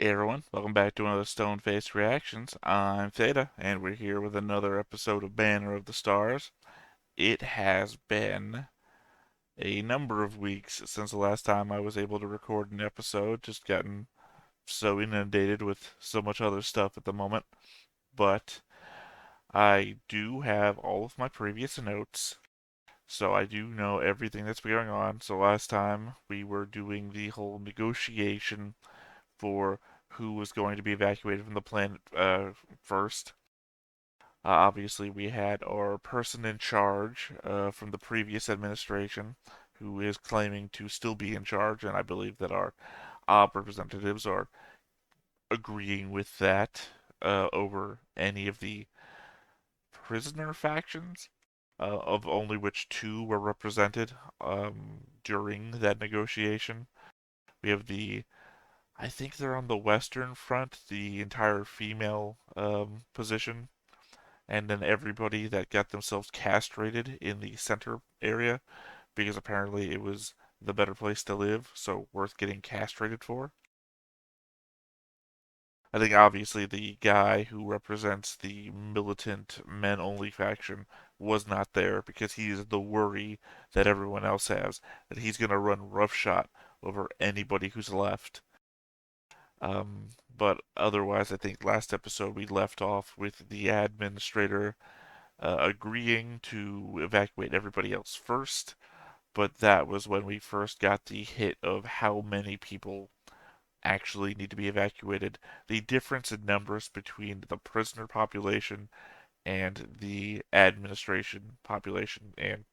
Hey everyone, welcome back to another Stone Faced Reactions. I'm Theta, and we're here with another episode of Banner of the Stars. It has been a number of weeks since the last time I was able to record an episode, just gotten so inundated with so much other stuff at the moment. But I do have all of my previous notes, so I do know everything that's been going on. So last time we were doing the whole negotiation for who was going to be evacuated from the planet first. Obviously, we had our person in charge from the previous administration who is claiming to still be in charge, and I believe that our op representatives are agreeing with that over any of the prisoner factions, of only which two were represented during that negotiation. We have I think they're on the Western Front, the entire female position, and then everybody that got themselves castrated in the center area because apparently it was the better place to live, so worth getting castrated for. I think obviously the guy who represents the militant men only faction was not there because he's the worry that everyone else has that he's going to run roughshod over anybody who's left. But otherwise, I think last episode we left off with the administrator agreeing to evacuate everybody else first, but that was when we first got the hit of how many people actually need to be evacuated. The difference in numbers between the prisoner population and the administration population and,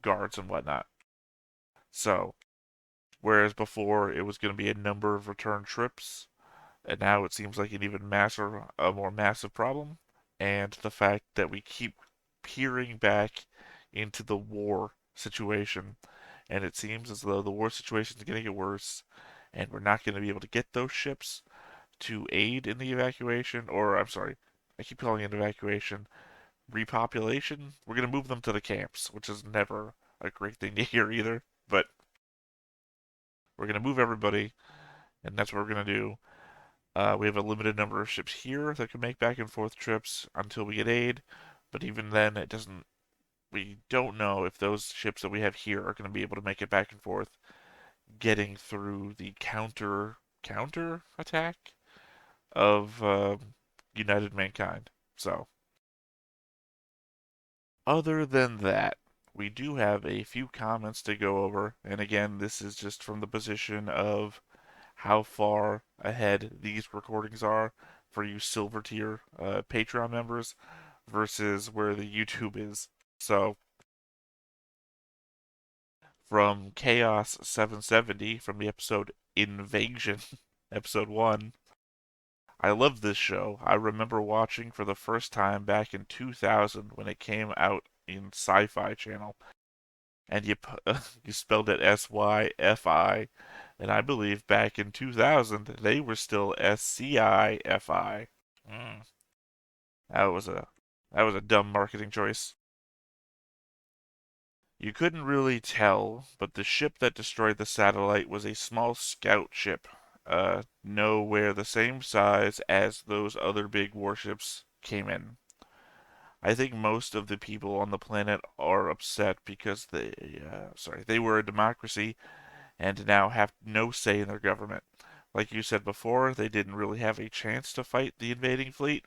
guards and whatnot. So, whereas before it was going to be a number of return trips, and now it seems like an even a more massive problem. And the fact that we keep peering back into the war situation, and it seems as though the war situation is going to get worse, and we're not going to be able to get those ships to aid in the evacuation, or I'm sorry, I keep calling it evacuation, repopulation. We're going to move them to the camps, which is never a great thing to hear either, but we're going to move everybody, and that's what we're going to do. We have a limited number of ships here that can make back and forth trips until we get aid, but even then, it doesn't. We don't know if those ships that we have here are going to be able to make it back and forth, getting through the counter attack of United Mankind. So, other than that, we do have a few comments to go over, and again, this is just from the position of how far ahead these recordings are for you silver tier Patreon members versus where the YouTube is. So from Chaos 770 from the episode Invasion, episode 1. I love this show. I remember watching for the first time back in 2000 when it came out in Sci-Fi Channel, and you spelled it SYFI, and I believe back in 2000 they were still SCIFI. Mm, that was a dumb marketing choice. You couldn't really tell, but the ship that destroyed the satellite was a small scout ship, nowhere the same size as those other big warships came in. I think most of the people on the planet are upset because they were a democracy and now have no say in their government. Like you said before, they didn't really have a chance to fight the invading fleet,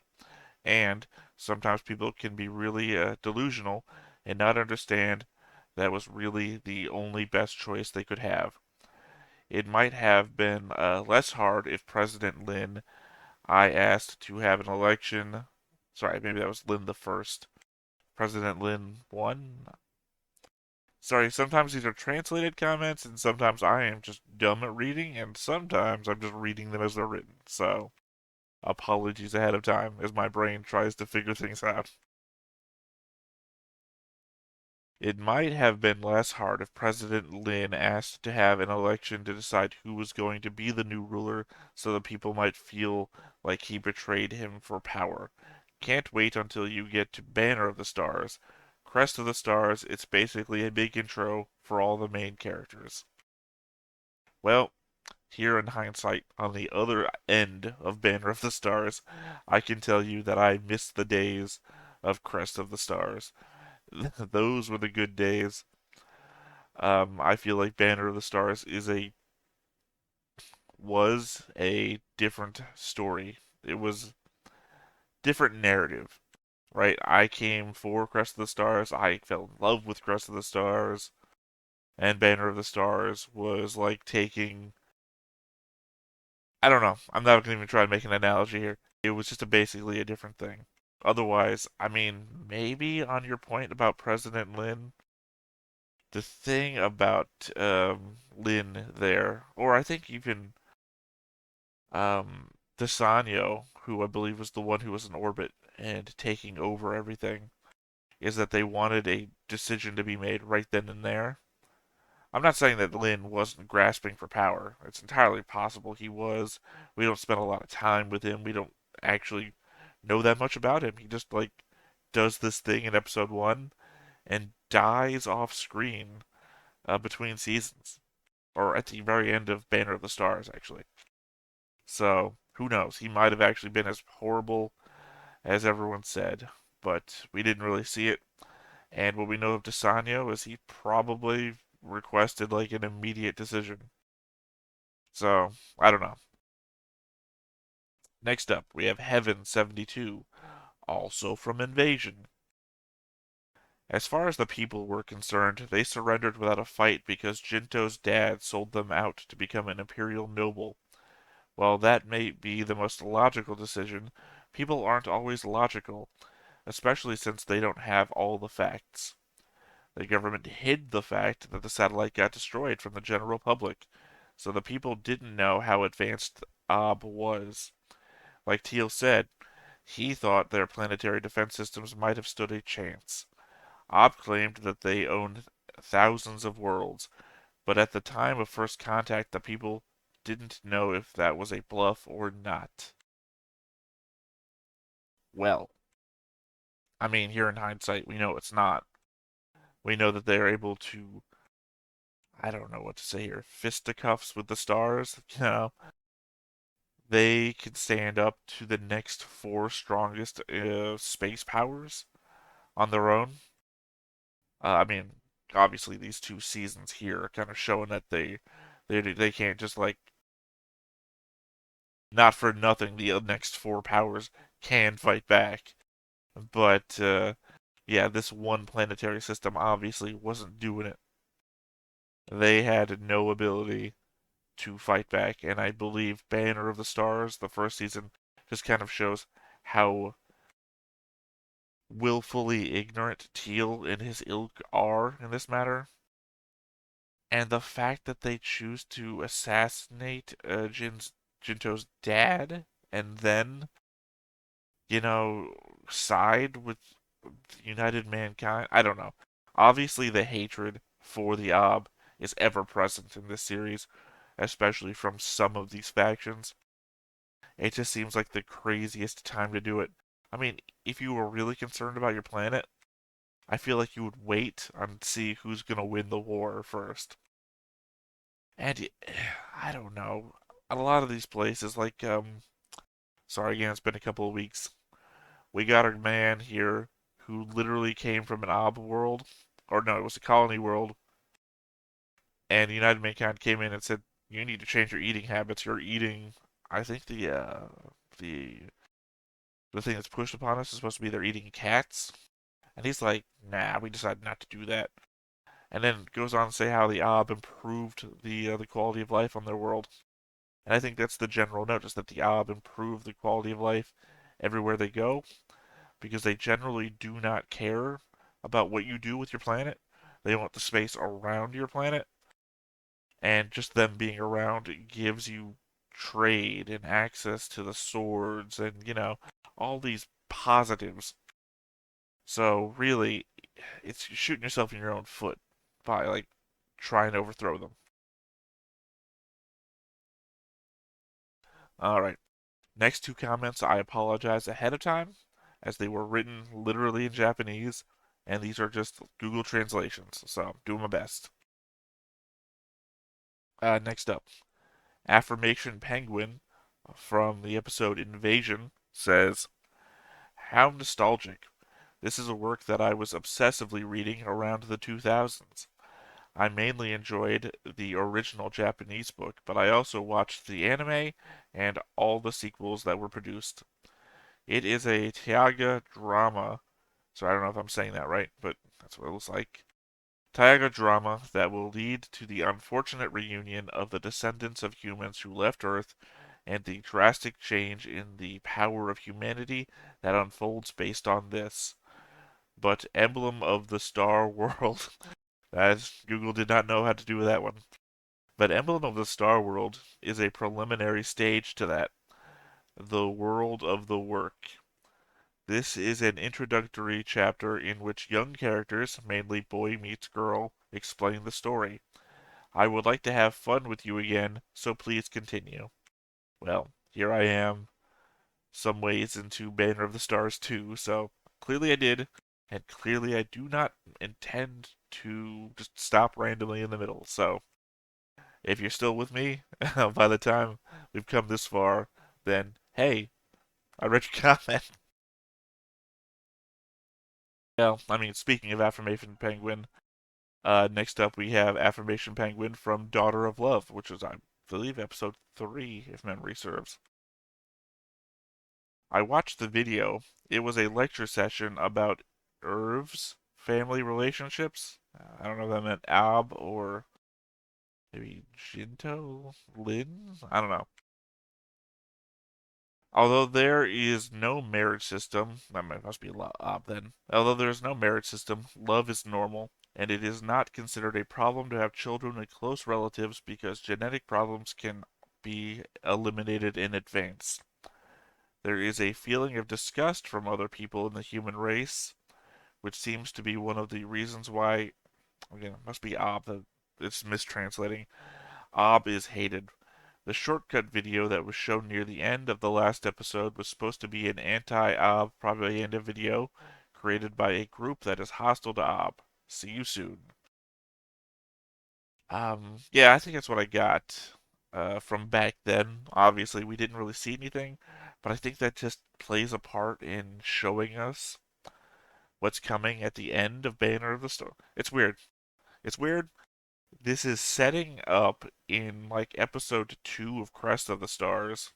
and sometimes people can be really delusional and not understand that was really the only best choice they could have. It might have been less hard if President Lin I asked to have an election. Sorry, maybe that was Lin the first. President Lin won. Sorry, sometimes these are translated comments, and sometimes I am just dumb at reading, and sometimes I'm just reading them as they're written. So, apologies ahead of time as my brain tries to figure things out. It might have been less hard if President Lin asked to have an election to decide who was going to be the new ruler so that people might feel like he betrayed him for power. Can't wait until you get to Banner of the Stars. Crest of the Stars, it's basically a big intro for all the main characters. Well, here in hindsight, on the other end of Banner of the Stars, I can tell you that I miss the days of Crest of the Stars. Those were the good days. I feel like Banner of the Stars was a different story. It was different narrative, right? I came for Crest of the Stars. I fell in love with Crest of the Stars, and Banner of the Stars was like taking. I don't know. I'm not going to even try to make an analogy here. It was just basically a different thing. Otherwise, I mean, maybe on your point about President Lin, the thing about Lin there, or I think even DeSanyo, who I believe was the one who was in orbit and taking over everything, is that they wanted a decision to be made right then and there. I'm not saying that Lin wasn't grasping for power. It's entirely possible he was. We don't spend a lot of time with him. We don't actually know that much about him. He just like does this thing in episode one and dies off screen between seasons, or at the very end of Banner of the Stars, actually. So who knows? He might have actually been as horrible as everyone said, but we didn't really see it. And what we know of DeSanyo is he probably requested like an immediate decision. So, I don't know. Next up, we have Heaven 72, also from Invasion. As far as the people were concerned, they surrendered without a fight because Jinto's dad sold them out to become an imperial noble. While that may be the most logical decision, people aren't always logical, especially since they don't have all the facts. The government hid the fact that the satellite got destroyed from the general public, so the people didn't know how advanced Ob was. Like Teal said, he thought their planetary defense systems might have stood a chance. Ob claimed that they owned thousands of worlds, but at the time of first contact, the people didn't know if that was a bluff or not. Well, I mean, here in hindsight, we know it's not. We know that they're able to, I don't know what to say here, fisticuffs with the stars. They can stand up to the next four strongest space powers on their own. I mean, obviously these two seasons here are kind of showing that they can't just like not for nothing the next four powers can fight back. But yeah, this one planetary system obviously wasn't doing it. They had no ability to fight back, and I believe Banner of the Stars, the first season, just kind of shows how willfully ignorant Teal and his ilk are in this matter. And the fact that they choose to assassinate Jinto's dad and then, you know, side with United Mankind. I don't know. Obviously, the hatred for the Ob is ever present in this series, especially from some of these factions. It just seems like the craziest time to do it. I mean, if you were really concerned about your planet, I feel like you would wait and see who's gonna win the war first. And I don't know. A lot of these places, like sorry again, it's been a couple of weeks. We got a man here who literally came from an Ob world, or no, it was a colony world, and United Mankind came in and said, "You need to change your eating habits. You're eating, I think the the thing that's pushed upon us is supposed to be they're eating cats." And he's like, "Nah, we decided not to do that." And then goes on to say how the Ob improved the quality of life on their world. And I think that's the general notice that the Ob improve the quality of life everywhere they go because they generally do not care about what you do with your planet. They want the space around your planet, and just them being around gives you trade and access to the swords and, all these positives. So really, it's shooting yourself in your own foot by like trying to overthrow them. All right. Next two comments, I apologize ahead of time, as they were written literally in Japanese, and these are just Google translations, so I'm doing my best. Next up, Affirmation Penguin from the episode Invasion says, "How nostalgic. This is a work that I was obsessively reading around the 2000s. I mainly enjoyed the original Japanese book, but I also watched the anime and all the sequels that were produced. It is a Taiga drama, so I don't know if I'm saying that right, but that's what it looks like. Taiga drama that will lead to the unfortunate reunion of the descendants of humans who left Earth and the drastic change in the power of humanity that unfolds based on this. But Emblem of the Star World," as Google did not know how to do that one. But Emblem of the Star World is a preliminary stage to that, the world of the work. This is an introductory chapter in which young characters, mainly boy meets girl, explain the story. I would like to have fun with you again, so please continue. Well, here I am, some ways into Banner of the Stars 2, so clearly I did, and clearly I do not intend to just stop randomly in the middle. So if you're still with me by the time we've come this far, then hey, I read your comment. Well, I mean, speaking of Affirmation Penguin, next up we have Affirmation Penguin from Daughter of Love, which was, I believe, episode 3, if memory serves. I watched the video. It was a lecture session about Irv's family relationships. I don't know if that meant Ab or maybe Jinto? Lin? I don't know. Although there is no marriage system, that must be Ab then. Although there is no marriage system, love is normal, and it is not considered a problem to have children with close relatives because genetic problems can be eliminated in advance. There is a feeling of disgust from other people in the human race, which seems to be one of the reasons why, again, it must be Ob, it's mistranslating. Ob is hated. The shortcut video that was shown near the end of the last episode was supposed to be an anti-Ob propaganda video created by a group that is hostile to Ob. See you soon. Yeah, I think that's what I got from back then. Obviously, we didn't really see anything, but I think that just plays a part in showing us what's coming at the end of Banner of the Star. It's weird. It's weird. This is setting up in like episode 2 of Crest of the Stars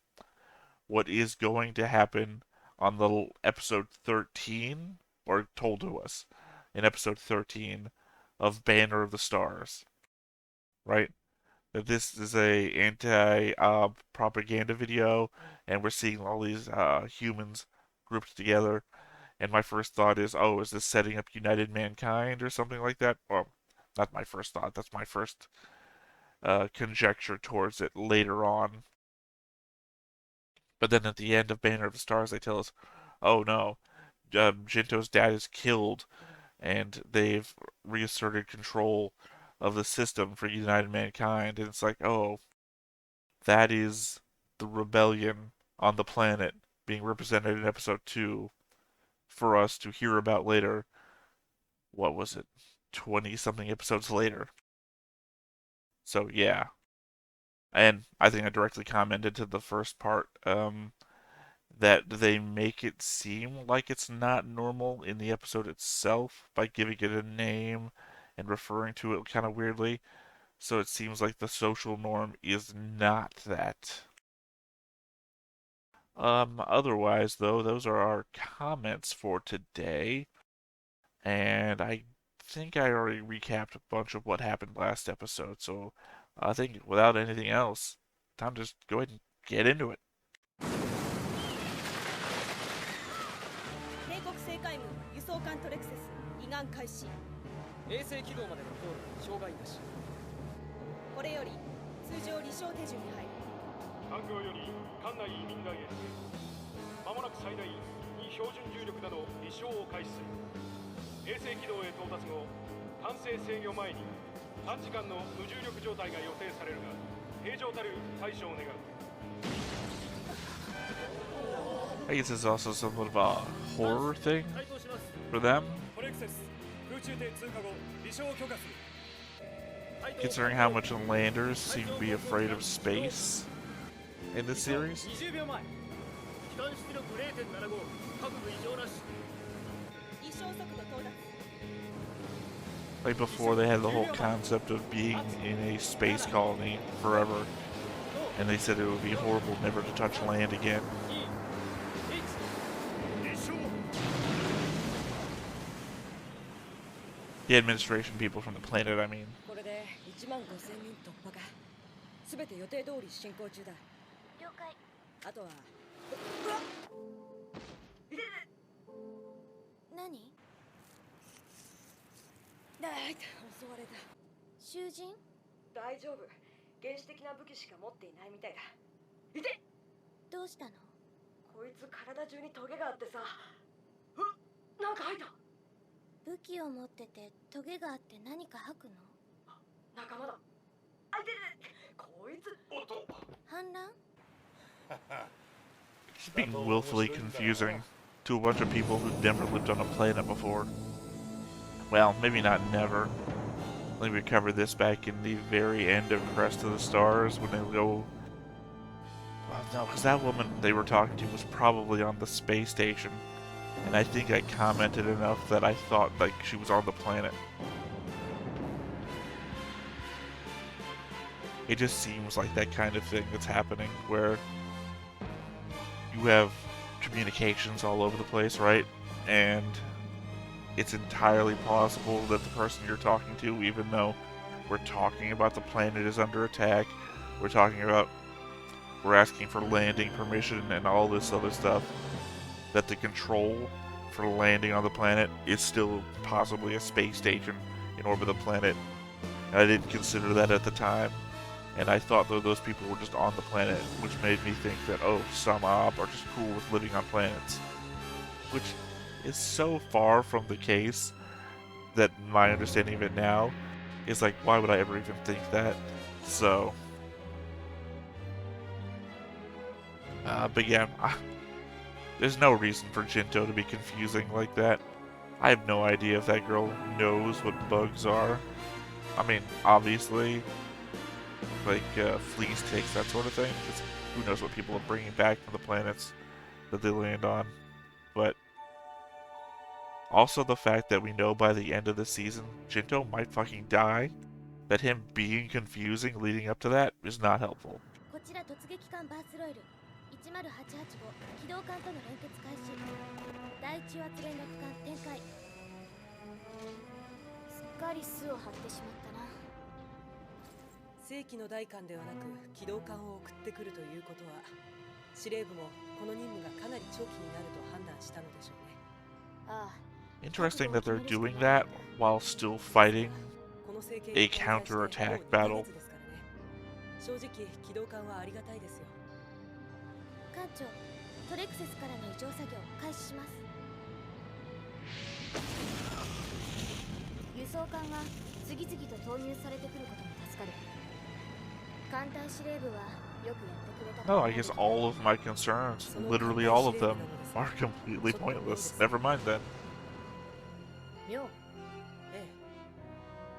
what is going to happen on the episode 13, or told to us in episode 13 of Banner of the Stars, right? That this is a anti propaganda video, and we're seeing all these humans grouped together. And my first thought is, oh, is this setting up United Mankind or something like that? Well, not my first thought. That's my first conjecture towards it later on. But then at the end of Banner of the Stars, they tell us, oh no, Jinto's dad is killed, and they've reasserted control of the system for United Mankind. And it's like, oh, that is the rebellion on the planet being represented in episode 2 for us to hear about later. What was it? 20 something episodes later. So, yeah. And I think I directly commented to the first part that they make it seem like it's not normal in the episode itself by giving it a name and referring to it kind of weirdly. So it seems like the social norm is not that. Otherwise, though, those are our comments for today. And I think I already recapped a bunch of what happened last episode. So I think without anything else, time to just go ahead and get into it. 帝国政海軍輸送艦トレクセス移岸開始衛星軌道までの航路障害なしこれより通常離床手順に入る艦橋より艦内移民台へまもなく最大2標準重力など離床を開始する衛星軌道へ到達後管制制御前に短時間の無重力状態が予定されるが平常たる対処を願う I guess it's also somewhat of a horror thing for them. considering how much landers seem to be afraid of space in this series. Like before, they had the whole concept of being in a space colony forever, and they said it would be horrible never to touch land again. The administration people from the planet, I mean. これで1万5000人突破か。すべて予定通り進行中だ。了解。あとは。うわっ。何？だいた襲われた。囚人？大丈夫。原始的な武器しか持っていないみたいだ。いて！どうしたの？こいつ体中にトゲがあってさ。なんか吐いた。武器を持っててトゲがあって何か吐くの？仲間だ。あいてて。こいつ。反乱？ It's being willfully confusing to a bunch of people who've never lived on a planet before. Well, maybe not never. I think we covered this back in the very end of Crest of the Stars when they go... Well, no, because that woman they were talking to was probably on the space station. And I think I commented enough that I thought like she was on the planet. It just seems like that kind of thing that's happening where you have communications all over the place, right? And it's entirely possible that the person you're talking to, even though we're talking about the planet is under attack, we're asking for landing permission and all this other stuff, that the control for landing on the planet is still possibly a space station in orbit of the planet. And I didn't consider that at the time, and I thought that those people were just on the planet, which made me think that, oh, some op are just cool with living on planets. Which is so far from the case that my understanding of it now is like, why would I ever even think that? So, but yeah, there's no reason for Jinto to be confusing like that. I have no idea if that girl knows what bugs are. I mean, obviously, like fleas, ticks, that sort of thing. 'Cause who knows what people are bringing back from the planets that they land on. But also the fact that we know by the end of the season, Jinto might fucking die. That him being confusing leading up to that is not helpful. 機動艦との連結開始。第一圧連絡艦展開。すっかり巣を張ってしまったな。正規の大艦ではなく機動艦を送ってくるということは、司令部もこの任務がかなり長期になると判断したのでしょうね。ああ。Interesting that they're doing that while still fighting a counterattack battle. 正直機動艦はありがたいですよ。艦長、トレクセスからの異常作業開始します。輸送艦が次々と投入されてくることも助かる。艦隊司令部はよくやってくれた。No, I guess all of my concerns, literally all of them, are completely pointless. Never mind then. 妙。ええ。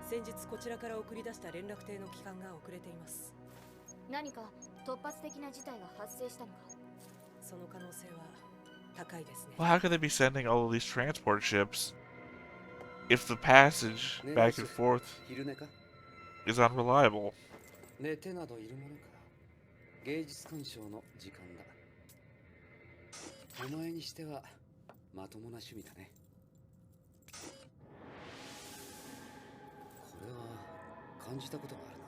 先日こちらから送り出した連絡艇の帰還が遅れています。何か突発的な事態が発生したのか。Well, how could they be sending all of these transport ships if the passage back and forth is unreliable? 寝てなどいるものか。芸術鑑賞の時間だ。お前にしてはまともな趣味だね。これは感じたことがある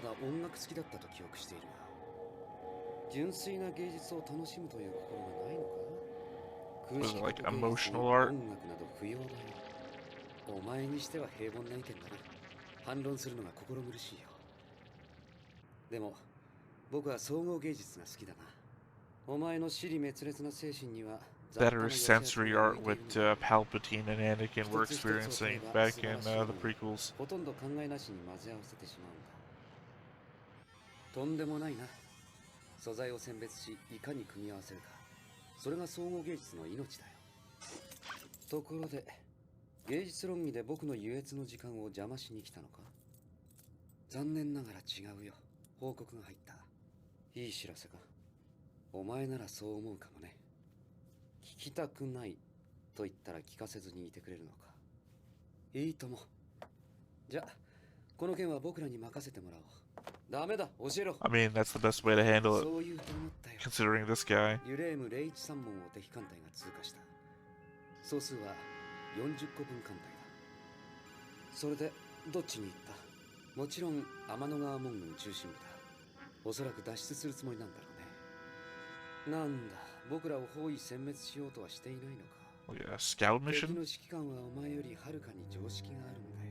な。ただ音楽好きだったと記憶しているが。純粋な芸術を楽しむという心がないのか。Was it like emotional art? 音楽など不要だよ。お前にしては平凡な意見だな。反論するのが心苦しいよ。でも僕は総合芸術が好きだな。お前の支離滅裂な精神には Better sensory art what Palpatine and Anakin were experiencing back in the prequels. ほとんど考えなしに混ぜ合わせてしまうんだ。とんでもないな。素材を選別し、いかに組み合わせるか。それが総合芸術の命だよ。ところで、芸術論議で僕の優越の時間を邪魔しに来たのか。残念ながら違うよ。報告が入った。いい知らせか。お前ならそう思うかもね。聞きたくないと言ったら聞かせずにいてくれるのか。いいとも。じゃあこの件は僕らに任せてもらおう。ダメだ、教えろ。 I mean, that's the best way to handle it, そう言うと思ったよ。 considering this guy. ユレーム013門を敵艦隊が通過した。総数は40個分艦隊だ。それでどっちに行った？もちろん天の川門軍中心部だ。おそらく脱出するつもりなんだろうね。なんだ、僕らを包囲殲滅しようとはしていないのか。 Oh, yeah, scout 敵 mission? の指揮官はお前よりはるかに常識があるんだよ。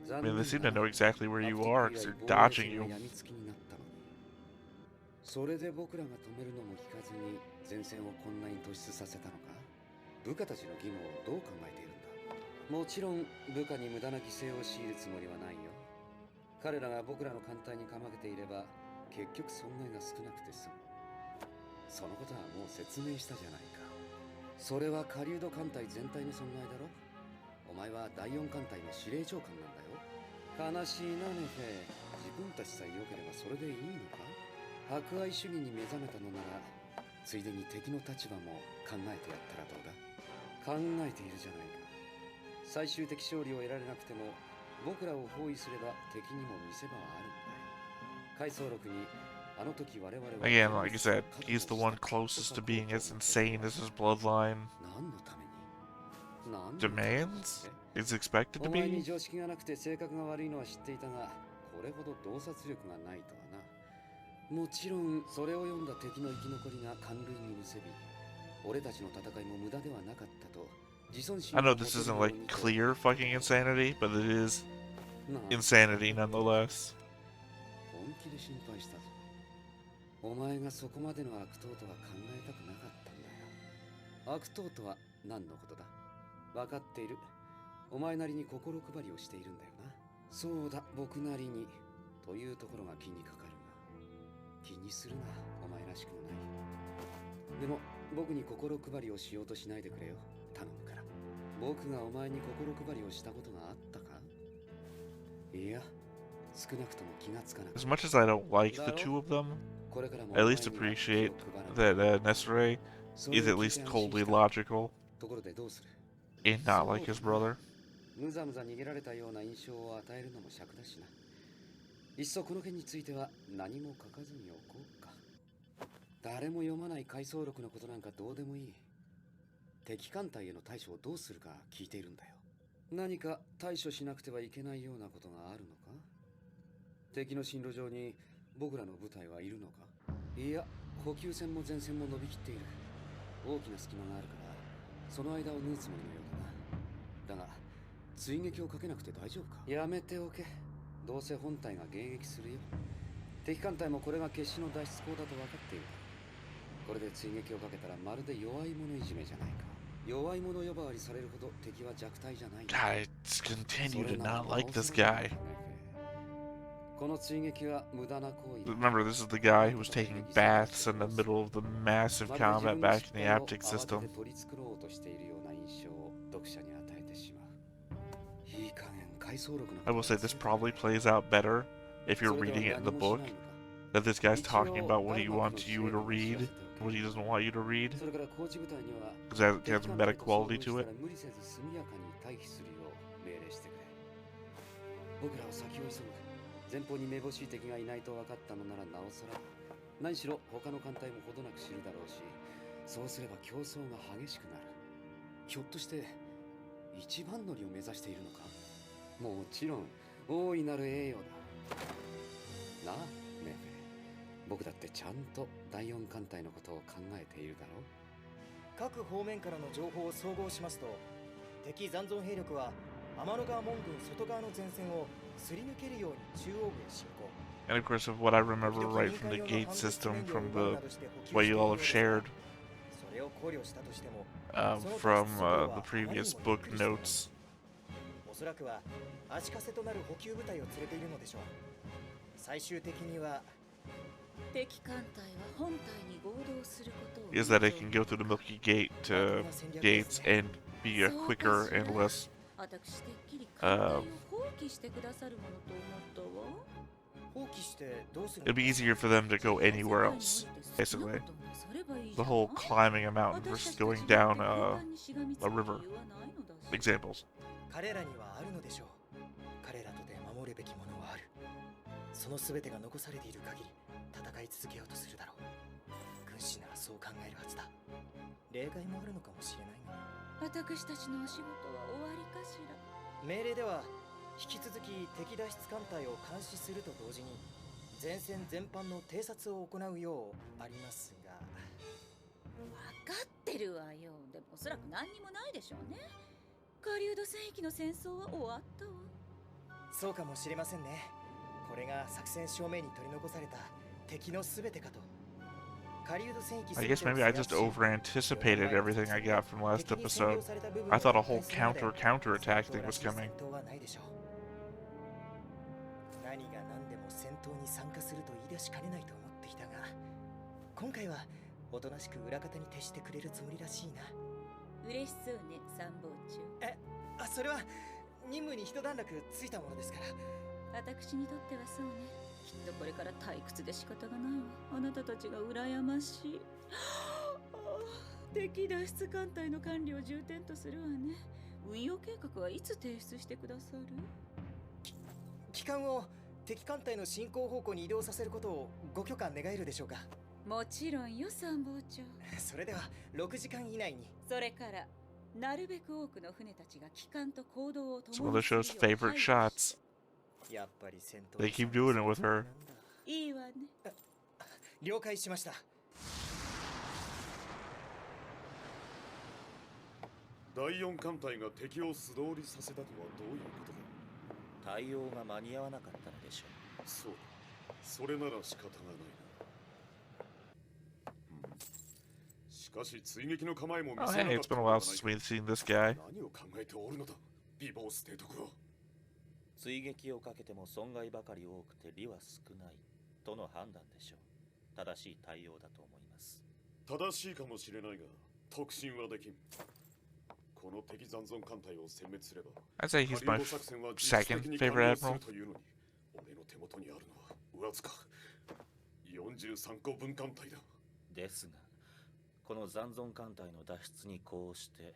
I mean, they seem to know exactly where you ア are フティ because ック they're 以来 dodging 防衛線 you. が病みつきになったのに、それで僕らが止めるのも聞かずに前線をこんなに突出させたのか。部下たちの義務をどう考えているんだ。もちろん部下に無駄な犠牲を強いるつもりはないよ。彼らが僕らの艦隊にかまけていれば結局損害が少なくて済む。そのことはもう説明したじゃないか。それは狩人艦隊全体の損害だろ。お前は第4艦隊の司令長官なんだよ。悲しいなネフェ。自分たちさえ良ければそれでいいのか。博愛主義に目覚めたのならついでに敵の立場も考えてやったらどうだ。考えているじゃないか。最終的勝利を得られなくても僕らを包囲すれば敵にも見せ場はあるんだよ。回想録にあの時我々は Again, like I said, he's the one closest to being as insane as his bloodline 何のために、何のために demands, is expected お to 前に be. 常識がなくて性格が悪いのは知っていたが、これほど洞察力がないとはな。もちろんそれを読んだ敵の生き残りが感類にむせび、俺たちの戦いも無駄ではなかったと自尊心 I を know 持 this てる isn't よう like にと clear fucking insanity, but it is なあ insanity nonetheless. 本気で心配したぞ。お前がそこまでの悪党とは考えたくなかったんだよ。悪党とは何のことだ。分かっている。お前なりに心配りをしているんだよな。そうだ、僕なりにというところが気にかかるが、気にするな、お前らしくもない。でも僕に心配りをしようとしないでくれよ、頼むから。僕がお前に心配りをしたことがあったか。いや、少なくとも気がつかなかった。 As much as I don't like the two of them, I at least appreciate that Nesre is at least coldly logical ところでどうする。 and not like his brother. むざむざ逃げられたような印象を与えるのも尺だしな。いっそこの件については何も書かずにおこうか。誰も読まない回想録のことなんかどうでもいい。敵艦隊への対処をどうするか聞いているんだよ。何か対処しなくてはいけないようなことがあるのか。敵の進路上に僕らの部隊はいるのか。いや、補給線も前線も伸びきっている。大きな隙間があるからその間を縫うつもりのようだな。だが追撃をかけなくて大丈夫か。やめておけ。どうせ本体が迎撃するよ。敵艦隊もこれが決死の脱出口だと分かっている。これで追撃をかけたらまるで弱い者いじめじゃないか。弱い者呼ばわりされるほど敵は弱体じゃない。 I continue to not like this guy. この追撃は無駄な行為。 Remember, this is the guy who was taking baths in the middle of the massive combat back in the Aptic system. 取り繕おうとしているような印象を読者に与えてしまう。いい加減回想録の。 I will say this probably plays out better if you're reading it in the book. That this guy's talking about what he wants you to read, what he doesn't want you to read. それから高知部隊には Because it has a meta quality to it. 無理せず速やかに退避するよう命令してくれ。僕らは先を急ぐ。前方にめぼしい敵がいないと分かったのならなおさら。何しろ他の艦隊もほどなく知るだろうし、そうすれば競争が激しくなる。ひょっとして一番乗りを目指しているのか。もちろん大いなる栄誉だなあネフェ。僕だってちゃんと第4艦隊のことを考えているだろう。各方面からの情報を総合しますと、敵残存兵力は天の川門軍外側の前線をすり抜けるように中央部へ進行。 And of course, of what I remember right from the gate system, from the what you all have shared, それを考慮したとしても、 from the previous book notes. おそらくは足かせとなる補給部隊を連れているのでしょう。最終的には敵艦隊は本体に合同することを Is that it can go through the Milky Gate to gates and be quicker and less 私てっきり艦隊を放棄してくださるものと思ったわ。It'd be easier for them to go anywhere else, basically. The whole climbing a mountain versus going down a river. Examples. 彼らにはあるのでしょう。彼らとて守るべきものはある。その全てが残されている限り戦い続けようとするだろう。軍師ならそう考えるはずだ。例外もあるのかもしれないが。私たちのお仕事は終わりかしら。命令では引き続き敵脱出艦隊を監視すると同時に前線全般の偵察を行うようありますが。分かってるわよ。でもおそらく何にもないでしょうね。狩人戦域の戦争は終わったわ。そうかもしれませんね。これが作戦証明に取り残された敵の全てかと。 I guess maybe I just over-anticipated everything I got from last episode. I thought a whole counter-attack thing was coming. 何が何でも戦闘に参加すると言い出しかねないと思っていたが、今回はおとなしく裏方に徹してくれるつもりらしいな。嬉しそうね、参謀長。それは任務に一段落ついたものですから。私にとってはそうね。きっとこれから退屈で仕方がないわ。あなたたちが羨ましい。敵脱出艦隊の管理を重点とするわね。運用計画はいつ提出してくださる？機関を敵艦隊の進行方向に移動させることをご許可願えるでしょうか？もちろんよ、参謀長。それでは6時間以内に。それからなるべく多くの船たちが機関と行動を共に It's one of the show's favorite shots. やっぱり戦闘 They keep doing it with her. いいわね。了解しました。第4艦隊が敵を素通りさせたとはどういうことだ？対応が間に合わなかったのでしょう。そうだ。それなら仕方がないな。しかし追撃の構えも見 Oh, せな hey, かっ it's た been a のでは while ない since か。 we've seen this guy. 何を考えておるのだ、美貌ス提督は。追撃をかけても損害ばかり多くて利は少ないとの判断でしょう。正しい対応だと思います。正しいかもしれないが、特進はできん。この敵残存艦隊を殲滅すれば、 I'd say he's my 狩人作戦は実質 second 的に favorite 完了す admiral. るというのに、俺の手元にあるのはわずか43個分艦隊だ。ですが、この残存艦隊の脱出に呼応して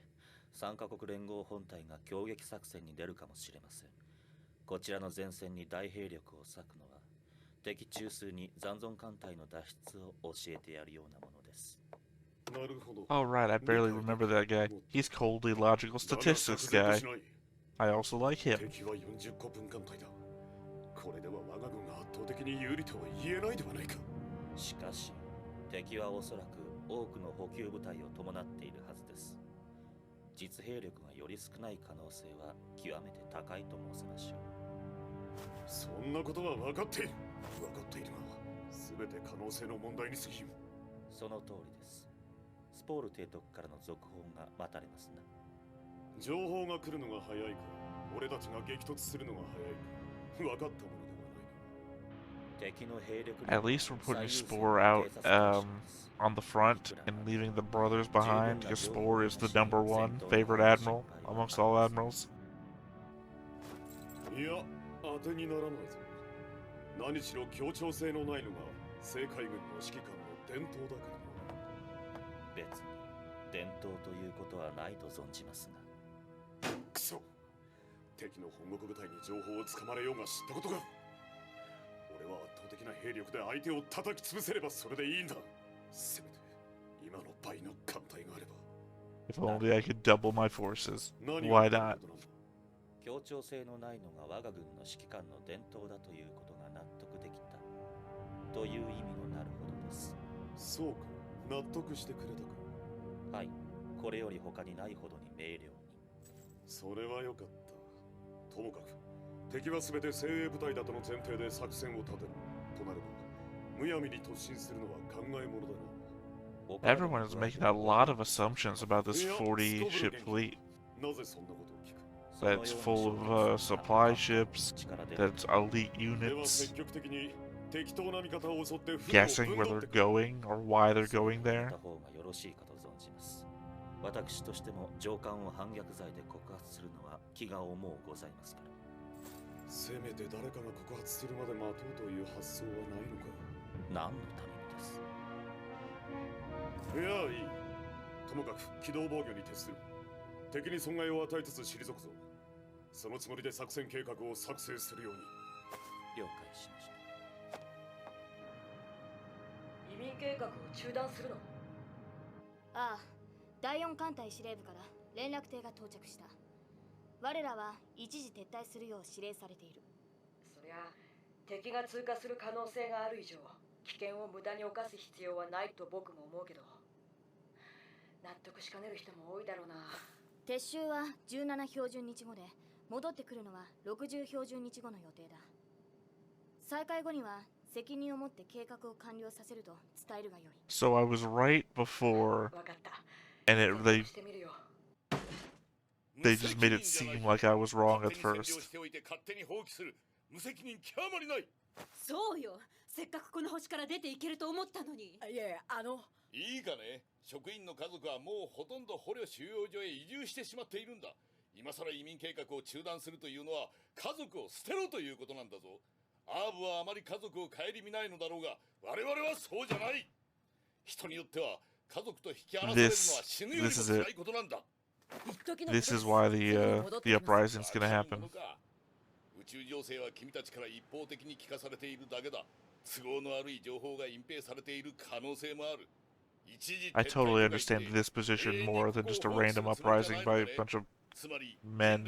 3カ国連合本体が攻撃作戦に出るかもしれません。こちらの前線に大兵力を割くのは敵中枢に残存艦隊の脱出を教えてやるようなものです。なるほど。 Oh, right, I barely remember that guy. He's coldly logical statistics guy. I also like him. 敵は40個分艦隊だ。これでは我が軍が圧倒的に有利とは言えないではないか。しかし敵はおそらく多くの補給部隊を伴っているはずです。実兵力がより少ない可能性は極めて高いと申せましょう。そんなことは分かっている。分かっているが、全て可能性の問題に過ぎん。その通りです。スポール提督からの続報が待たれますな。情報が来るのが早いか、俺たちが激突するのが早いか、分かったものではない。敵の兵力 At least we're putting Spore out on the front and leaving the brothers behind, because Spore is the #1 favorite admiral amongst all admirals. いや、当てにならないぞ。何しろ協調性のないのが政界軍の指揮官の伝統だからな。別に伝統ということはないと存じますが。クソ、敵の本国部隊に情報をつかまれようが知ったことか。俺は圧倒的な兵力で相手を叩き潰せればそれでいいんだ。せめて今の倍の艦隊があれば。 If only I could double my forces. 何 Why が not? 協調性のないのが我が軍の指揮官の伝統だということが納得できたという意味のなるほどです。そうか、納得してくれたか。はい、これより他にないほどに明瞭に。それはよかった。ともかく敵は全て精鋭部隊だとの前提で作戦を立てるとなれば、むやみに突進するのは考えものだな。 Everyone is making a lot of assumptions about this 40 ship fleet. なぜそんなことを聞く。 That's full of supply ships, that's elite では units, 積極的に適当な見方を襲って船を guessing ぶん where どっ they're てくれ。 going or why they're going た there. 方がよろしいかと存じます。私としても上官を反逆罪で告発するのは気が重うございますから。せめて誰かが告発するまで待とうという発想はないのか。何のためにです？いや、いい。ともかく機動防御に徹する。敵に損害を与えつつ退くぞ。そのつもりで作戦計画を作成するように。了解しました。移民計画を中断するの？ああ、第4艦隊司令部から連絡艇が到着した。我らは一時撤退するよう指令されている。そりゃ敵が通過する可能性がある以上、危険を無駄に犯す必要はないと僕も思うけど、納得しかねる人も多いだろうな。撤収は17標準日後で、戻ってくるのは60標準日後の予定だ。再開後には責任を持って計画を完了させると伝えるがよい。 So I was right before, わかった。 and they してみるよ。 they just made it seem like I was wrong at 勝手に占領 first. しておいて勝手に放棄する。無責任極まりない。そうよ。せっかくこの星から出ていけると思ったのに。いや、いいかね。職員の家族はもうほとんど捕虜収容所へ移住してしまっているんだ。今さら移民計画を中断するというのは家族を捨てろということなんだぞ。アーブはあまり家族を顧みないのだろうが、我々はそうじゃない。人によっては家族と引き離されるのは死ぬよりも辛いことなんだ。 This is why the uprising's gonna happen. 宇宙情勢は君たちから一方的に聞かされているだけだ。都合の悪い情報が隠蔽されている可能性もある。 I totally understand this position more than just a random uprising by a bunch of men.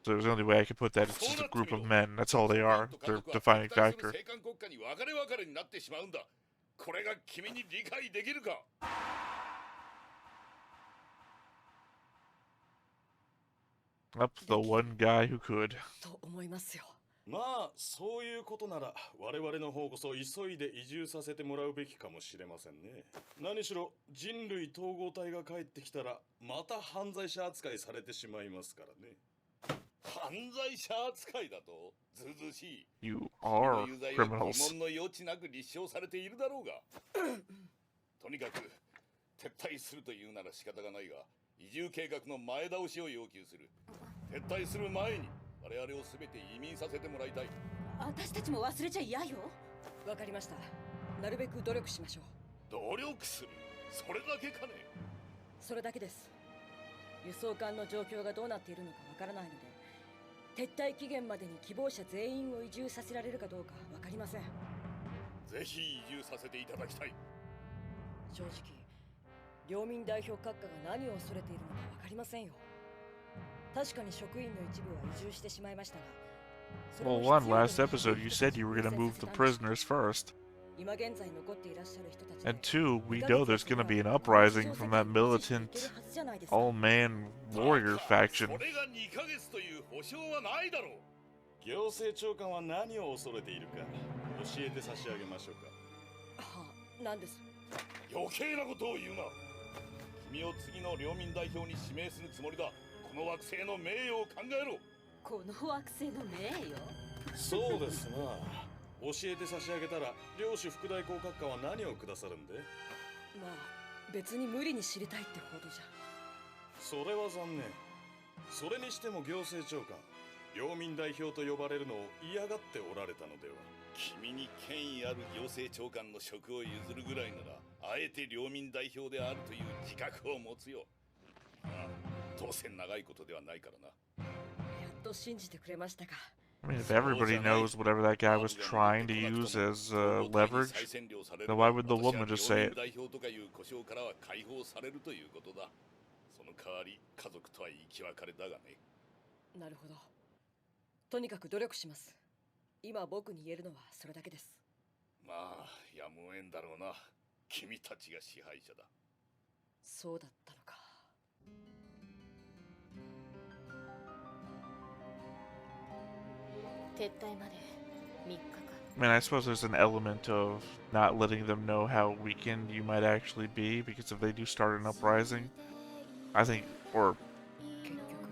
So the only way I could put that is just a group of men. That's all they are. They're a defining factor. これが君に理解できるか? Up the one guy who could. と思いますよ。まあそういうことなら我々の方こそ急いで移住させてもらうべきかもしれませんね。何しろ人類統合体が帰ってきたらまた犯罪者扱いされてしまいますからね。犯罪者扱いだとずうずうしい。 You are 有罪は criminals. 疑問の余地なく立証されているだろうが。とにかく撤退するというなら仕方がないが、移住計画の前倒しを要求する。撤退する前に我々を全て移民させてもらいたい。私たちも忘れちゃ嫌よ。わかりました。なるべく努力しましょう。努力する？それだけかね？それだけです。輸送艦の状況がどうなっているのかわからないので、撤退期限までに希望者全員を移住させられるかどうかわかりません。ぜひ移住させていただきたい。正直、領民代表閣下が何を恐れているのかわかりませんよ。確かに職員の一部は移住してしまいましたが、それ Well, も one 必要な last episode you said you were gonna move the prisoners first. 今現在残っていらっしゃる人たちで And two, we know there's gonna be an uprising from that militant, all-man warrior faction. それが2ヶ月という保証はないだろう。行政長官は何を恐れているか教えて差し上げましょうか。はあ、なんです。余計なことを言うな。君を次の領民代表に指名するつもりだ。この惑星の名誉を考えろ。この惑星の名誉？そうですな。教えて差し上げたら領主副代行閣下は何をくださるんで？まあ別に無理に知りたいってほどじゃ。それは残念。それにしても行政長官、領民代表と呼ばれるのを嫌がっておられたのでは。君に権威ある行政長官の職を譲るぐらいなら、あえて領民代表であるという自覚を持つよ。ああ、当然長いことではないからな。やっと信じてくれましたか。I mean, if everybody knows whatever that guy was trying to use as leverage, then why would the woman just say it? 代表とかいう故障からは解放されるということだ。その代わり家族とは生き別れだがね。なるほど。とにかく努力します。今僕に言えるのはそれだけです。まあ、やむを得んだろうな。君たちが支配者だ。そうだったのか。撤退まで3日か。I mean, I suppose there's an element of not letting them know how weakened you might actually be, because if they do start an uprising, I think, or 結局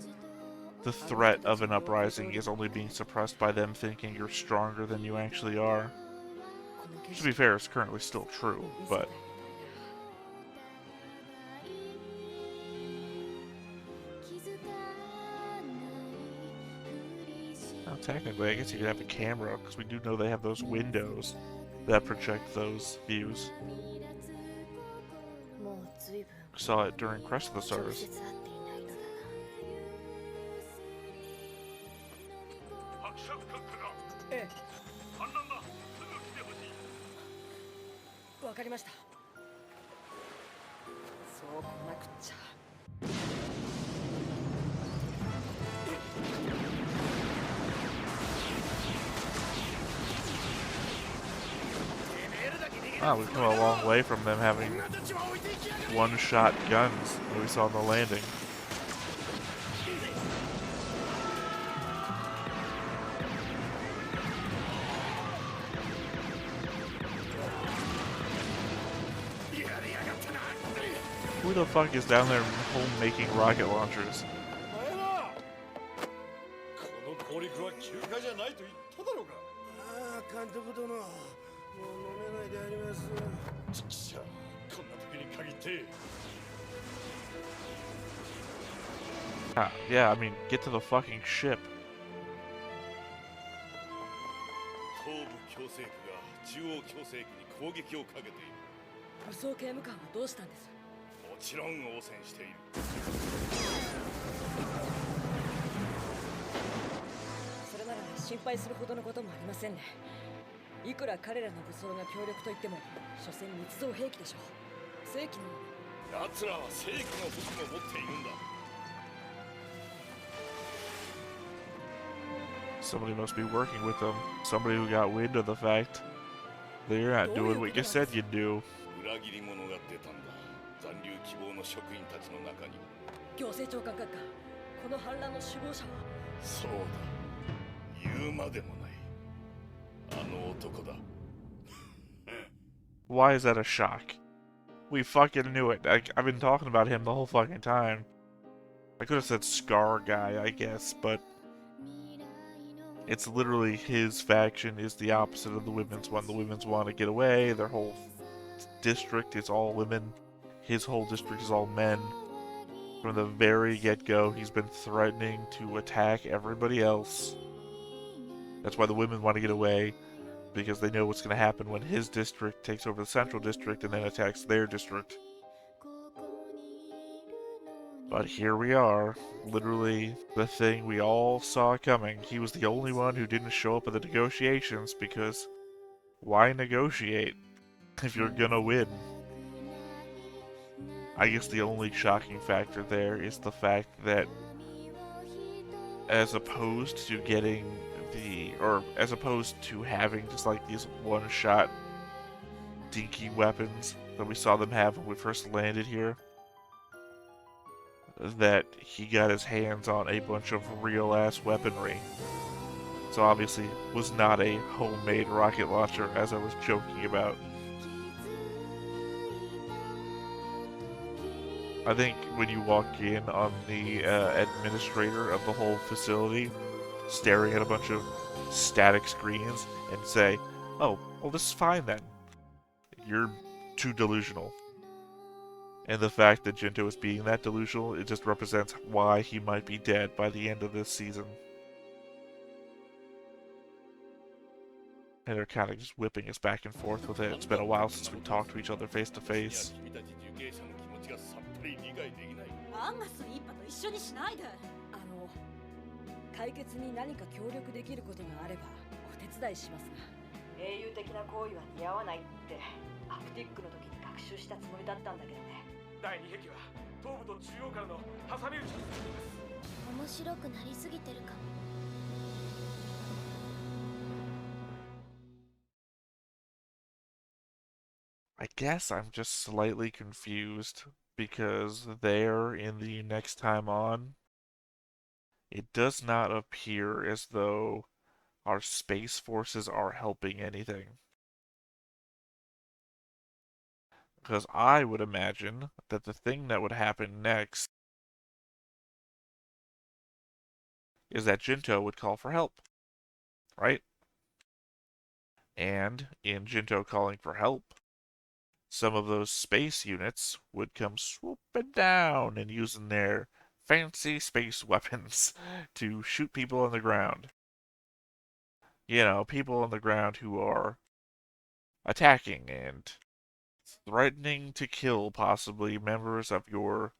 the threat of an uprising is only being suppressed by them thinking you're stronger than you actually are. この景 To be 色 fair, it's currently still true, 見せてあ but げたいな。technically, I guess you could have a camera, because we do know they have those windows that project those views. もう随分 Saw it during Crest of the 直 Stars. 接会っていないのだな。伯爵閣下がえ反乱だ。すぐ来てほしい。え、わかりました。そう来なくっちゃ。Wow, we've come a long way from them having one-shot guns that we saw on the landing. Who the fuck is down there home making rocket launchers? お前らこの攻撃は休暇じゃないと言っただろうが。ああ、監督殿、もう飲めないであります。ちくしょう、こんな時に限って。 Yeah, I mean, get to the fucking ship. 東部強制区が中央強制区に攻撃をかけている。武装刑務官はどうしたんです？もちろん応戦している。それなら心配するほどのこともありませんね。いくら彼らの武装が強力と言っても、所詮密造兵器でしょう。正規の。奴らは正規の武器も持っているんだ。 Somebody must be working with them. Somebody who got wind of the fact that you're not doing what you said you'd do. 裏切り者が出たんだ。残留希望の職員たちの中に。行政長官閣下、この反乱の首謀者は。そうだ。言うまでもない。あの男だ。 Why is that a shock? We fucking knew it. I've been talking about him the whole fucking time. I could have said Scar Guy, I guess, but it's literally his faction is the opposite of the women's one. The women's want to get away. Their whole district is all women. His whole district is all men. From the very get-go, he's been threatening to attack everybody else. That's why the women want to get away, because they know what's going to happen when his district takes over the central district and then attacks their district. But here we are, literally the thing we all saw coming. He was the only one who didn't show up at the negotiations, because why negotiate if you're gonna win? I guess the only shocking factor there is the fact that as opposed to as opposed to having just like these one-shot dinky weapons that we saw them have when we first landed here, that he got his hands on a bunch of real-ass weaponry. So obviously was not a homemade rocket launcher, as I was joking about. I think when you walk in on the administrator of the whole facility, staring at a bunch of static screens, and say, oh, well this is fine then. You're too delusional. And the fact that Jinto is being that delusional, it just represents why he might be dead by the end of this season. And they're kind of just whipping us back and forth with it. It's been a while since we talked to each other face to face. アンガス一派と一緒にしないで。解決に何か協力できることがあればお手伝いしますが、英雄的な行為は似合わないってアプティックの時に学習したつもりだったんだけどね。第二壁は東部と中央からの挟み撃ちにするんです。面白くなりすぎてるかも。I guess I'm just slightly confused, because there in the next time on, it does not appear as though our space forces are helping anything. Because I would imagine that the thing that would happen next is that Jinto would call for help, right? And in Jinto calling for help, some of those space units would come swooping down and using their fancy space weapons to shoot people on the ground. people on the ground who are attacking and threatening to kill possibly members of your,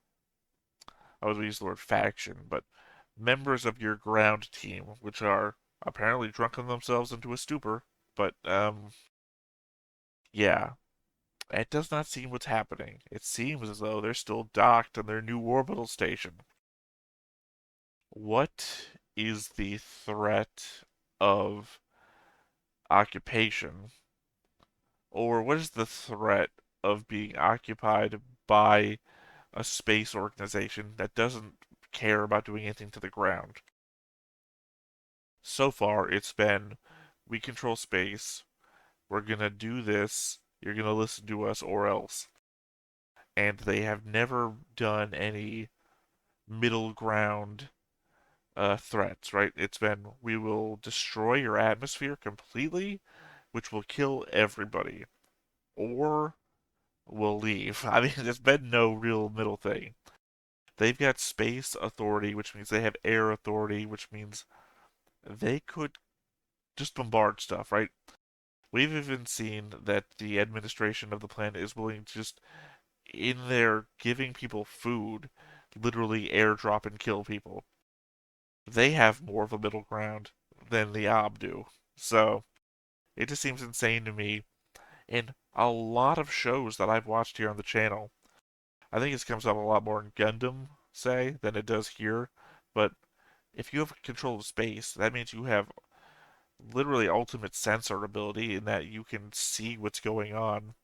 I would use the word faction, but members of your ground team, which are apparently drunken themselves into a stupor. But, yeah, it does not seem what's happening. It seems as though they're still docked on their new orbital station. What is the threat of occupation? Or what is the threat of being occupied by a space organization that doesn't care about doing anything to the ground? So far, it's been we control space, we're gonna do this, you're gonna listen to us or else. And they have never done any middle ground threats, right? It's been we will destroy your atmosphere completely, which will kill everybody, or we'll leave. I mean, there's been no real middle thing. They've got space authority, which means they have air authority, which means they could just bombard stuff, right? We've even seen that the administration of the planet is willing to just, in there giving people food, literally airdrop and kill people. They have more of a middle ground than the Ob do. So it just seems insane to me. In a lot of shows that I've watched here on the channel, I think this comes up a lot more in Gundam, say, than it does here. But if you have control of space, that means you have literally ultimate sensor ability in that you can see what's going on.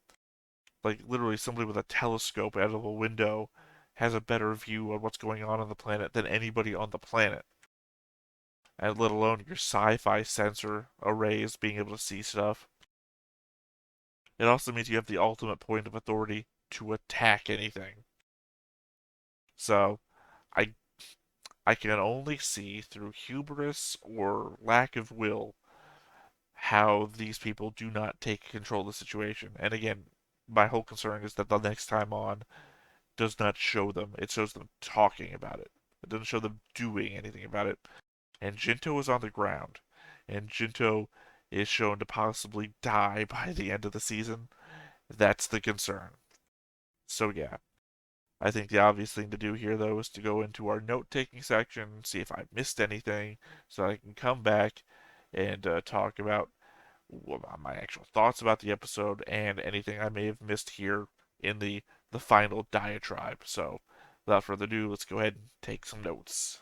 Like, literally, somebody with a telescope out of a window has a better view of what's going on the planet than anybody on the planet. And let alone your sci-fi sensor arrays being able to see stuff. It also means you have the ultimate point of authority to attack anything. So, I I can only see through hubris or lack of will how these people do not take control of the situation. And again, my whole concern is that the next time on does not show them. It shows them talking about it. It doesn't show them doing anything about it. And Jinto is on the ground. And Jinto is shown to possibly die by the end of the season. That's the concern. So yeah, I think the obvious thing to do here, though, is to go into our note-taking section, see if I missed anything, so I can come back and talk about my actual thoughts about the episode and anything I may have missed here in the final diatribe. So, without further ado, let's go ahead and take some notes.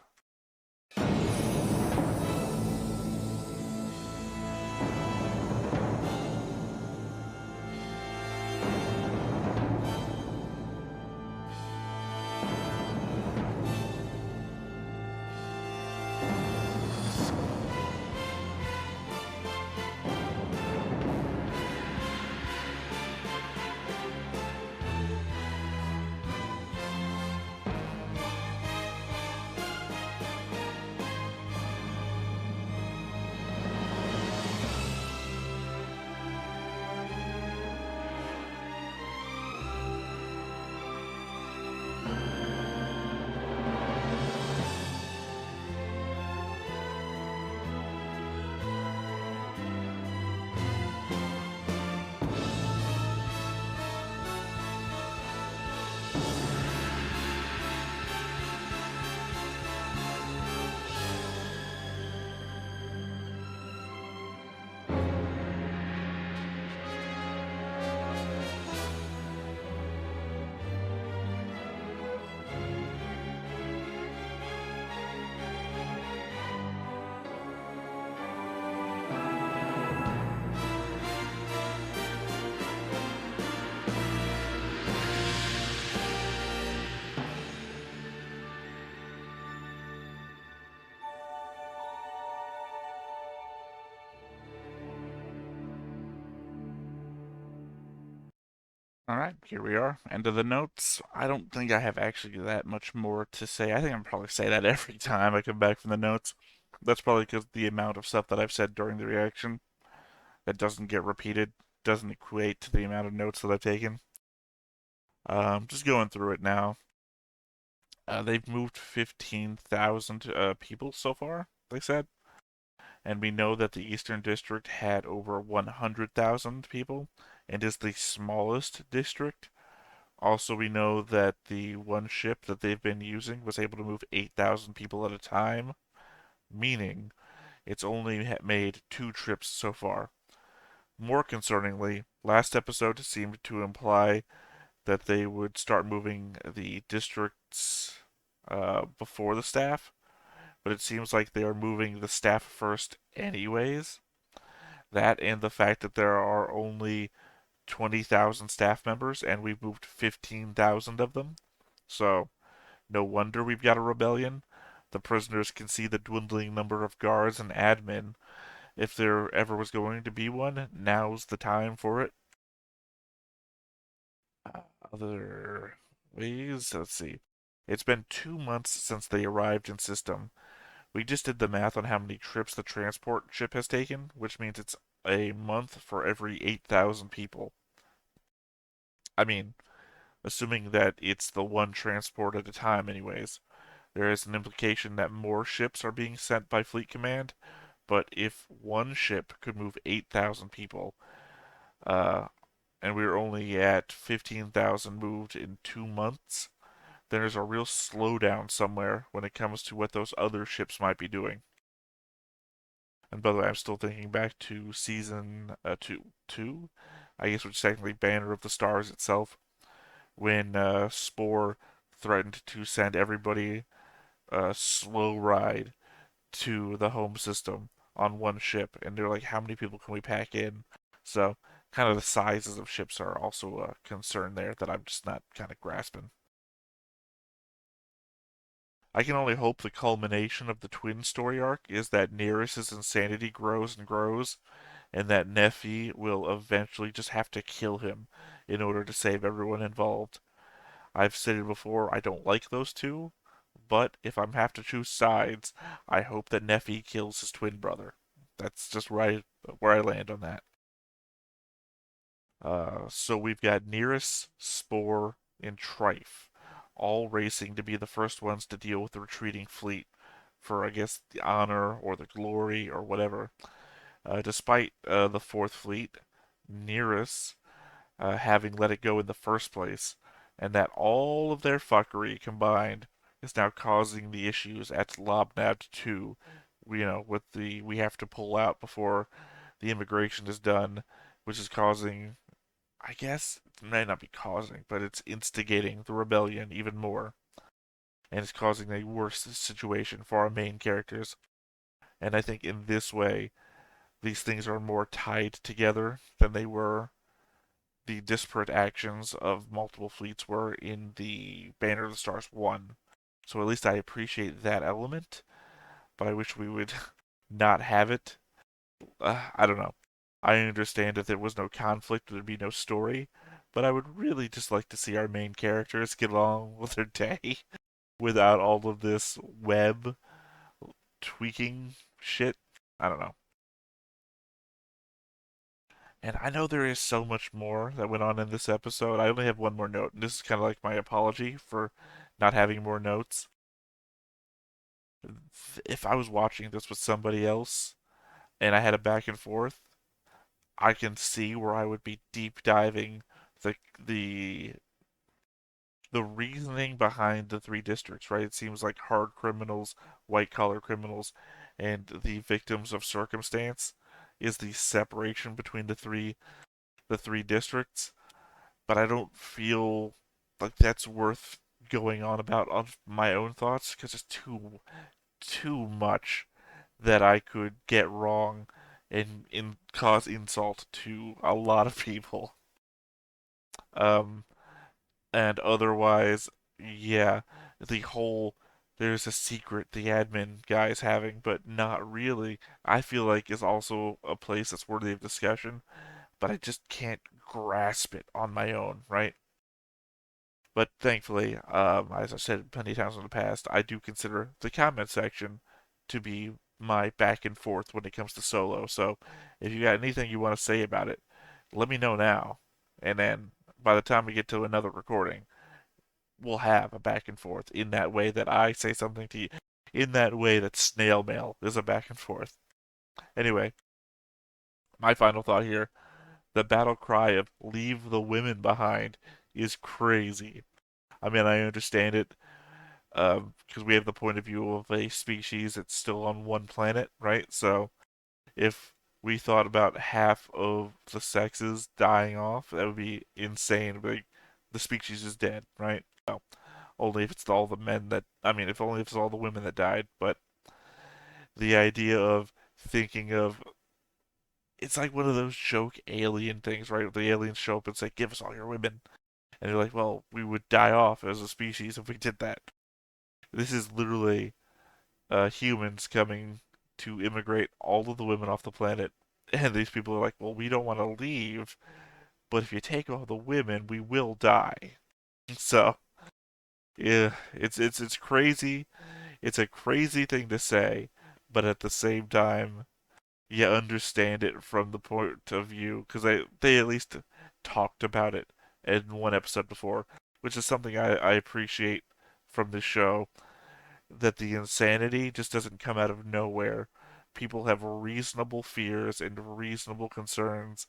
Alright, here we are. End of the notes. I don't think I have actually that much more to say. I think I'm probably say that every time I come back from the notes. That's probably because the amount of stuff that I've said during the reaction that doesn't get repeated doesn't equate to the amount of notes that I've taken. Just going through it now. They've moved 15,000 people so far, they said. and we know that the Eastern District had over 100,000 people and is the smallest district. Also, we know that the one ship that they've been using was able to move 8,000 people at a time, meaning it's only made 2 trips so far. More concerningly, last episode seemed to imply that they would start moving the districts before the staff, but it seems like they are moving the staff first anyways. That and the fact that there are only 20,000 staff members and we've moved 15,000 of them. So, no wonder we've got a rebellion. The prisoners can see the dwindling number of guards and admin. If there ever was going to be one, now's the time for it. Other ways, let's see. It's been 2 months since they arrived in system. We just did the math on how many trips the transport ship has taken, which means it's a month for every 8,000 people. I mean, assuming that it's the one transport at a time, anyways. There is an implication that more ships are being sent by Fleet Command, but if one ship could move 8,000 people, uh, and we're only at 15,000 moved in 2 months, then there's a real slowdown somewhere when it comes to what those other ships might be doing. And by the way, I'm still thinking back to season two, I guess, which is technically Banner of the Stars itself, when Spore threatened to send everybody a slow ride to the home system on one ship, and they're like, how many people can we pack in? So, kind of the sizes of ships are also a concern there that I'm just not kind of grasping. I can only hope the culmination of the twin story arc is that Neris's insanity grows and grows, and that Nephi will eventually just have to kill him in order to save everyone involved. I've stated before I don't like those two, but if I'm have to choose sides, I hope that Nephi kills his twin brother. That's just where I land on that. So we've got Nearest, Spore, and Trife, all racing to be the first ones to deal with the retreating fleet for, I guess, the honor or the glory or whatever. Despite the fourth fleet, Nearest having let it go in the first place, and that all of their fuckery combined is now causing the issues at Lobnab 2. With the we have to pull out before the immigration is done, which is causing, I guess, it may not be causing, but it's instigating the rebellion even more. And it's causing a worse situation for our main characters. And I think in this way, these things are more tied together than they were the disparate actions of multiple fleets were in the Banner of the Stars 1. So at least I appreciate that element, but I wish we would not have it. I don't know. I understand if there was no conflict, there'd be no story, but I would really just like to see our main characters get along with their day without all of this web tweaking shit. I don't know. And I know there is so much more that went on in this episode. I only have one more note, and this is kind of like my apology for not having more notes. If I was watching this with somebody else and I had a back and forth, I can see where I would be deep diving the the the reasoning behind the three districts, right? It seems like hard criminals, white collar criminals, and the victims of circumstance is the separation between the three districts. But I don't feel like that's worth going on about on my own thoughts because it's too much that I could get wrong and cause insult to a lot of people. Um, and otherwise, yeah, the whole there's a secret the admin guy is having, but not really. I feel like is also a place that's worthy of discussion, but I just can't grasp it on my own, right? But thankfully, as I've said plenty of times in the past, I do consider the comment section to be my back and forth when it comes to solo. So if you got anything you want to say about it, let me know now. And then by the time we get to another recording, we'll have a back and forth in that way that I say something to you, in that way that snail mail is a back and forth. Anyway, my final thought here: the battle cry of "Leave the women behind" is crazy. I mean, I understand it because we have the point of view of a species that's still on one planet, right? So if we thought about half of the sexes dying off, that would be insane. Like, the species is dead, right? Well, only if it's all the men that, I mean, if only if it's all the women that died. But the idea of thinking of, it's like one of those joke alien things, right? The aliens show up and say, "Give us all your women," and you're like, "Well, we would die off as a species if we did that." This is literally humans coming to immigrate all of the women off the planet. And these people are like, "Well, we don't want to leave, but if you take all the women, we will die." So, yeah, it's crazy. It's a crazy thing to say, but at the same time, you understand it from the point of view because they at least talked about it in one episode before, which is something I appreciate from this show, that the insanity just doesn't come out of nowhere. People have reasonable fears and reasonable concerns,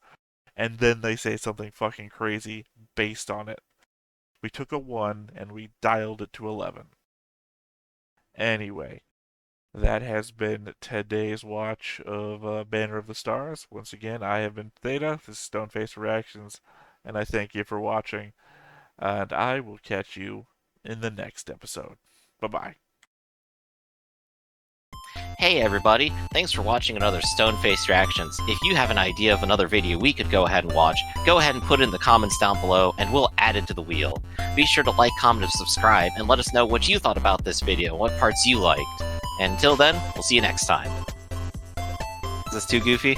and then they say something fucking crazy based on it. We took a 1 and we dialed it to 11. Anyway, that has been today's watch of Banner of the Stars. Once again, I have been Theta. This is Stoneface Reactions, and I thank you for watching. And I will catch you in the next episode. Bye bye. Hey everybody, thanks for watching another Stone-Faced Reactions. If you have an idea of another video we could go ahead and watch, go ahead and put it in the comments down below and we'll add it to the wheel. Be sure to like, comment, and subscribe, and let us know what you thought about this video, what parts you liked. And until then, we'll see you next time. Is this too goofy?